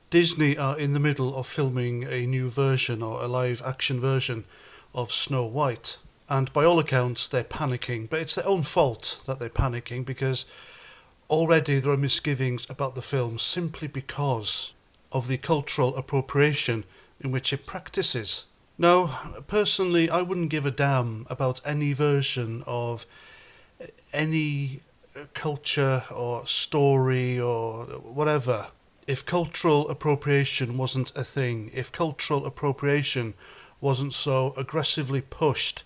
Disney are in the middle of filming a new version or a live action version of Snow White. And by all accounts, they're panicking. But it's their own fault that they're panicking because already there are misgivings about the film simply because of the cultural appropriation in which it practices. Now, personally, I wouldn't give a damn about any version of any culture or story or whatever. If cultural appropriation wasn't a thing, if cultural appropriation wasn't so aggressively pushed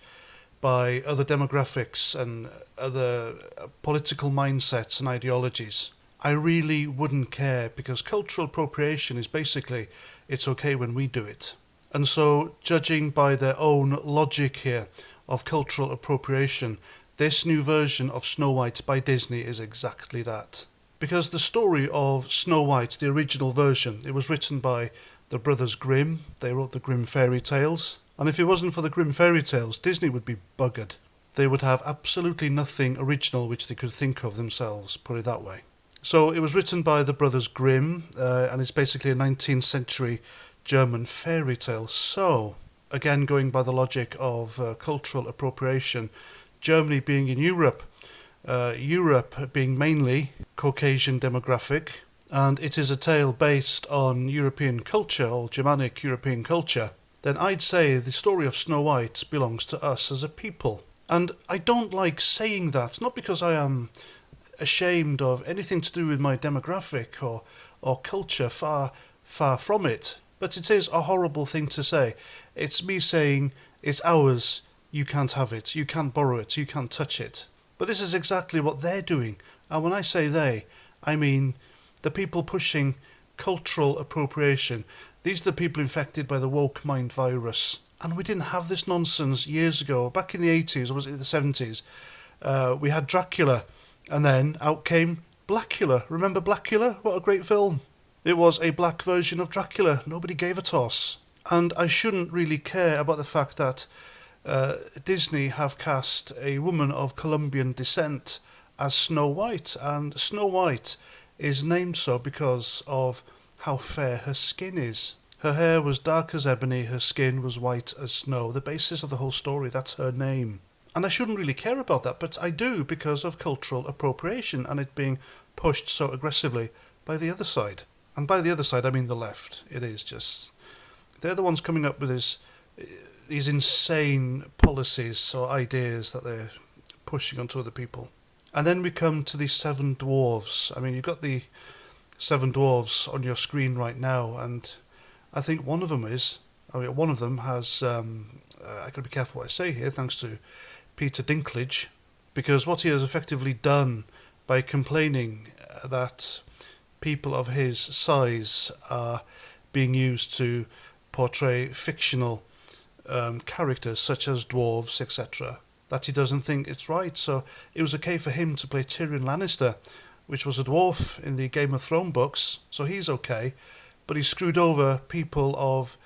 by other demographics and other political mindsets and ideologies, I really wouldn't care, because cultural appropriation is basically, it's okay when we do it. And so, judging by their own logic here of cultural appropriation, this new version of Snow White by Disney is exactly that. Because the story of Snow White, the original version, it was written by the Brothers Grimm. They wrote the Grimm fairy tales. And if it wasn't for the Grimm fairy tales, Disney would be buggered. They would have absolutely nothing original which they could think of themselves, put it that way. So it was written by the Brothers Grimm, and it's basically a 19th century German fairy tale. So, again, going by the logic of cultural appropriation, Germany being in Europe, Europe being mainly Caucasian demographic, and it is a tale based on European culture, or Germanic European culture, then I'd say the story of Snow White belongs to us as a people. And I don't like saying that, not because I am ashamed of anything to do with my demographic or culture, far from it, but it is a horrible thing to say. It's me saying, it's ours, you can't have it, you can't borrow it, you can't touch it. But this is exactly what they're doing. And when I say they, I mean the people pushing cultural appropriation. These are the people infected by the woke mind virus. And we didn't have this nonsense years ago. Back in the 80s, or was it the 70s, we had Dracula, and then out came Blackula. Remember Blackula? What a great film. It was a black version of Dracula. Nobody gave a toss. And I shouldn't really care about the fact that Disney have cast a woman of Colombian descent as Snow White, and Snow White is named so because of how fair her skin is. Her hair was dark as ebony, her skin was white as snow. The basis of the whole story, that's her name. And I shouldn't really care about that, but I do because of cultural appropriation and it being pushed so aggressively by the other side. And by the other side, I mean the left. It is just... They're the ones coming up with these insane policies or ideas that they're pushing onto other people. And then we come to the Seven Dwarves. I mean, you've got the Seven Dwarves on your screen right now, and I think one of them has, I got to be careful what I say here, thanks to Peter Dinklage, because what he has effectively done by complaining that people of his size are being used to portray fictional characters such as dwarves, etc., that he doesn't think it's right. So it was okay for him to play Tyrion Lannister, which was a dwarf in the Game of Thrones books, so he's okay, but he screwed over people of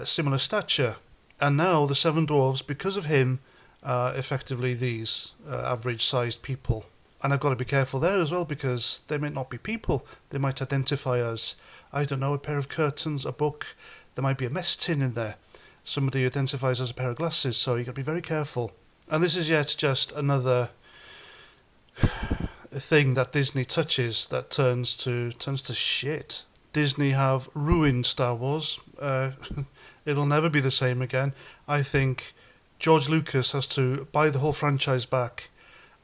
similar stature. And now the Seven Dwarves, because of him, are effectively these average-sized people. And I've got to be careful there as well, because they might not be people. They might identify as, I don't know, a pair of curtains, a book. There might be a mess tin in there. Somebody who identifies as a pair of glasses, so you've got to be very careful. And this is yet just another thing that Disney touches that turns to shit. Disney have ruined Star Wars. It'll never be the same again. I think George Lucas has to buy the whole franchise back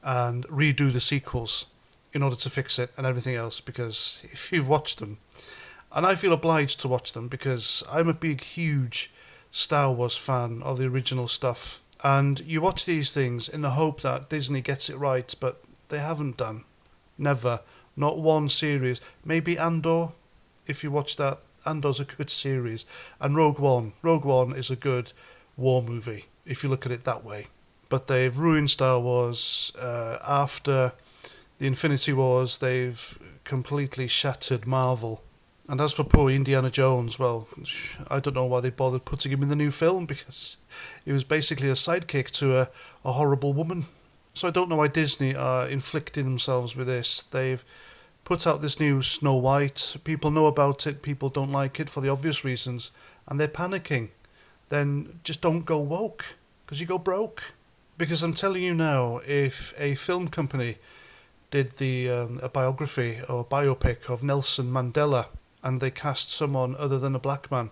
and redo the sequels in order to fix it and everything else, because if you've watched them, and I feel obliged to watch them because I'm a big, huge Star Wars fan of the original stuff, and you watch these things in the hope that Disney gets it right, but they haven't done. Never. Not one series. Maybe Andor, if you watch that. Andor's a good series. And Rogue One. Rogue One is a good war movie, if you look at it that way. But they've ruined Star Wars. After the Infinity Wars, they've completely shattered Marvel. And as for poor Indiana Jones, well, I don't know why they bothered putting him in the new film, because he was basically a sidekick to a horrible woman. So I don't know why Disney are inflicting themselves with this. They've put out this new Snow White. People know about it, people don't like it for the obvious reasons, and they're panicking. Then just don't go woke, because you go broke. Because I'm telling you now, if a film company did a biography or biopic of Nelson Mandela, and they cast someone other than a black man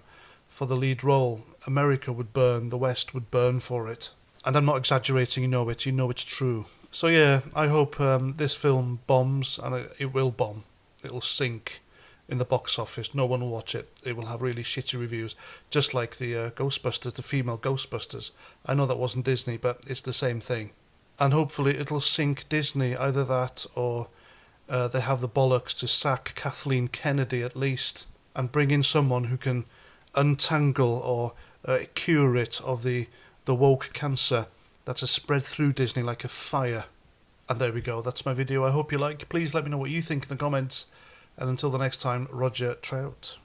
for the lead role, America would burn, the West would burn for it. And I'm not exaggerating, you know it's true. So yeah, I hope this film bombs, and it will bomb. It'll sink in the box office. No one will watch it. It will have really shitty reviews, just like the Ghostbusters, the female Ghostbusters. I know that wasn't Disney, but it's the same thing. And hopefully it'll sink Disney, either that or they have the bollocks to sack Kathleen Kennedy at least, and bring in someone who can untangle or cure it of the woke cancer that has spread through Disney like a fire. And there we go, that's my video. I hope you like. Please let me know what you think in the comments. And until the next time, Roger Trout.